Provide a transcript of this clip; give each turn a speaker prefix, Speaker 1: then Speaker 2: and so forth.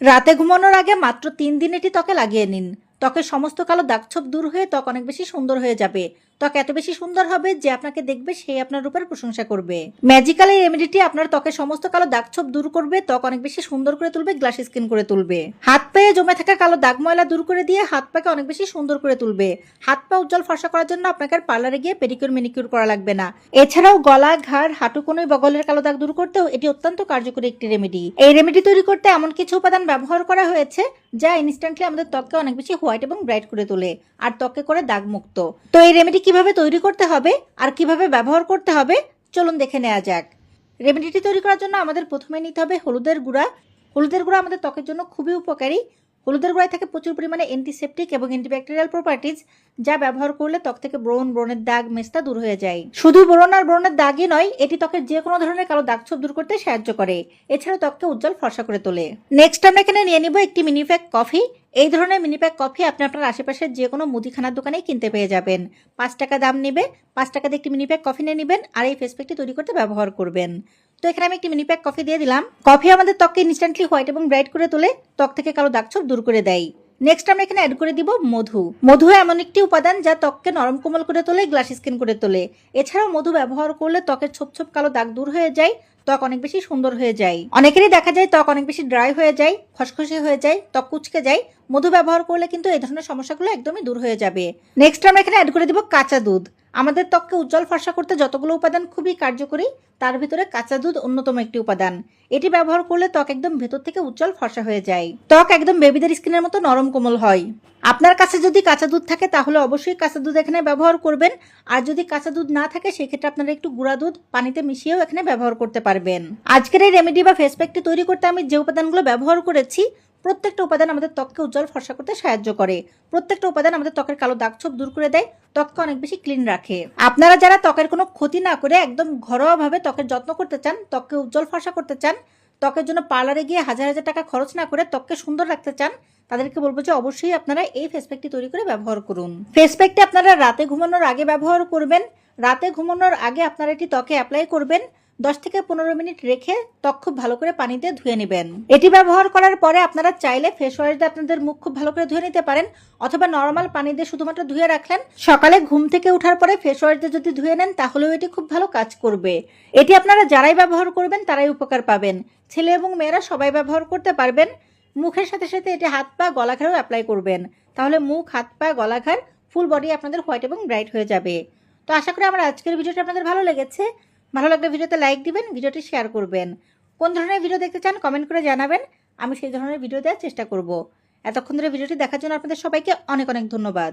Speaker 1: রাতে ঘুমানোর আগে মাত্র 3 দিন এটি ত্বকে লাগিয়ে নিন। ত্বকের সমস্ত কালো দাগছোপ দূর হয়ে ত্বক অনেক বেশি সুন্দর হয়ে যাবে। ত্বক এত বেশি সুন্দর হবে যে আপনাকে দেখবে সেই আপনার রূপের প্রশংসা করবে। ম্যাজিক্যাল এই রেমেডিটি আপনার ত্বকের সমস্ত কালো দাগছোপ দূর করবে, ত্বক অনেক বেশি সুন্দর করে তুলবে, গ্লাসি স্কিন করে তুলবে। হাত পায়ে জমে থাকা কালো দাগ ময়লা দূর করে দিয়ে হাত পাকে অনেক বেশি সুন্দর করে তুলবে। হাত পা উজ্জ্বল ফর্সা করার জন্য আপনাকে আর পার্লারে গিয়ে পেডিকিউর ম্যানিকিউর করা লাগবে না। এছাড়াও গলা, ঘাড়, হাঁটু কোনোই বগলের কালো দাগ দূর করতেও এটি অত্যন্ত কার্যকরী একটি রেমেডি। এই রেমেডি তৈরি করতে এমন কিছু উপাদান ব্যবহার করা হয়েছে যা ইনস্ট্যান্টলি আমাদের ত্বককে অনেক বেশি হোয়াইট এবং ব্রাইট করে তোলে আর ত্বককে করে দাগ মুক্ত। তো এই রেমেডি কিভাবে তৈরি করতে হবে আর কিভাবে ব্যবহার করতে হবে চলুন দেখে নেওয়া যাক। রেমেডিটি তৈরি করার জন্য আমাদের প্রথমে নিতে হবে হলুদের গুঁড়া। হলুদের গুঁড়া আমাদের ত্বকের জন্য খুবই উপকারী। হলুদের গুঁড়ায় থাকে প্রচুর পরিমাণে অ্যান্টিসেপটিক এবং অ্যান্টিব্যাকটেরিয়াল প্রপার্টিজ, যা ব্যবহার করলে ত্বক থেকে ব্রণের দাগ, মেস্তা দূর হয়ে যায়। শুধু ব্রণের দাগই নয়, এটি ত্বকের যে কোনো ধরনের কালো দাগছোপ দূর করতে সাহায্য করে। এছাড়াও ত্বককে উজ্জ্বল ফর্সা করে তোলে। নেক্সট আমরা এখানে নিয়ে নিব একটি মিনি প্যাক কফি। এই ধরনের মিনি প্যাক কফি আপনি আপনার আশেপাশের যে কোনো মুদিখানার দোকানেই কিনতে পেয়ে যাবেন। 5 টাকা দাম নেবে। 5 টাকা দিয়ে একটি মিনি প্যাক কফি নিয়ে নেবেন আর এই ফেস প্যাকটি তৈরি করতে ব্যবহার করবেন। তো এখানে আমি একটি মিনি প্যাক কফি দিয়ে দিলাম। কফি আমাদের ত্বককে ইনস্ট্যান্টলি হোয়াইট এবং ব্রাইট করে তোলে, ত্বক থেকে কালো দাগছোপ দূর করে দেয়। নেক্সট আমরা এখানে অ্যাড করে দিব মধু। মধু এমন একটি উপাদান যা ত্বককে নরম কোমল করে তোলে, গ্লাসি স্কিন করে তোলে। এছাড়াও মধু ব্যবহার করলে ত্বকের ছোপ ছোপ কালো দাগ দূর হয়ে যায়, ত্বক অনেক বেশি সুন্দর হয়ে যায়। অনেকেরই দেখা যায় ত্বক অনেক বেশি ড্রাই হয়ে যায়, খসখসে হয়ে যায়, ত্বক কুচকে যায়। মধু ব্যবহার করলে কিন্তু এই ধরনের সমস্যাগুলো একদমই দূর হয়ে যাবে। নেক্সট আমরা এখানে অ্যাড করে দিব কাঁচা দুধ। আমাদের ত্বককে উজ্জ্বল ফর্সা করতে যতগুলো উপাদান খুবই কার্যকরী, তার ভিতরে কাঁচা দুধ অন্যতম একটি উপাদান। এটি ব্যবহার করলে ত্বক একদম ভেতর থেকে উজ্জ্বল ফর্সা হয়ে যায়। ত্বক একদম বেবিদের স্কিনের মতো নরম কোমল হয়। আপনার কাছে যদি কাঁচা দুধ থাকে তাহলে অবশ্যই কাঁচা দুধ এখানে ব্যবহার করবেন। আর যদি কাঁচা দুধ না থাকে সেক্ষেত্রে আপনারা একটু গুঁড়া দুধ পানিতে মিশিয়েও এখানে ব্যবহার করতে পারবেন। আজকের এই রেমেডি বা ফেস প্যাকটি তৈরি করতে আমি যে উপাদানগুলো ব্যবহার করেছি, প্রত্যেকটা উপাদান আমাদের ত্বককে উজ্জ্বল ফর্সা করতে সাহায্য করে। প্রত্যেকটা উপাদান আমাদের ত্বকের কালো দাগছোপ দূর করে দেয়, ত্বককে অনেক বেশি ক্লিন রাখে। আপনারা যারা ত্বকের কোনো ক্ষতি না করে একদম ঘরোয়াভাবে ত্বকের যত্ন করতে চান, ত্বককে উজ্জ্বল ফর্সা করতে চান, ত্বকের জন্য পার্লারে গিয়ে হাজার হাজার টাকা খরচ না করে ত্বককে সুন্দর রাখতে চান, তাদেরকে বলবো যে অবশ্যই আপনারা এই ফেস প্যাকটি তৈরি করে ব্যবহার করুন। ফেস প্যাকটি আপনারা রাতে ঘুমানোর আগে ব্যবহার করবেন। রাতে ঘুমানোর আগে আপনারা এটি ত্বকে অ্যাপ্লাই করবেন। 10 থেকে 15 মিনিট রেখে ত্বক খুব ভালো করে পানি দিয়ে ধুয়ে নেবেন। এটি ব্যবহার করার পরে আপনারা চাইলে ফেস ওয়াশ দিয়ে আপনাদের মুখ খুব ভালো করে ধুয়ে নিতে পারেন, অথবা নর্মাল পানি দিয়ে শুধুমাত্র ধুয়ে রাখলেন। সকালে ঘুম থেকে ওঠার পরে ফেস ওয়াশ দিয়ে যদি ধুয়ে নেন তাহলেও এটি খুব ভালো কাজ করবে। এটি আপনারা যারাই ব্যবহার করবেন তারাই উপকার পাবেন। ছেলে এবং মেয়েরা সবাই ব্যবহার করতে পারবেন। মুখের সাথে সাথে এটি হাত পা গলাঘাড়েও অ্যাপ্লাই করবেন। তাহলে মুখ, হাত পা, গলাঘাড়, ফুল বডি আপনাদের হোয়াইট এবং ব্রাইট হয়ে যাবে। তো আশা করি আমার আজকের ভিডিওটি আপনাদের ভালো লেগেছে। ভালো লাগলে ভিডিওতে লাইক দিবেন, ভিডিওটি শেয়ার করবেন। কোন ধরনের ভিডিও দেখতে চান কমেন্ট করে জানাবেন, আমি সেই ধরনের ভিডিও দেওয়ার চেষ্টা করব। এতক্ষণ ধরে ভিডিওটি দেখার জন্য আপনাদের সবাইকে অনেক অনেক ধন্যবাদ।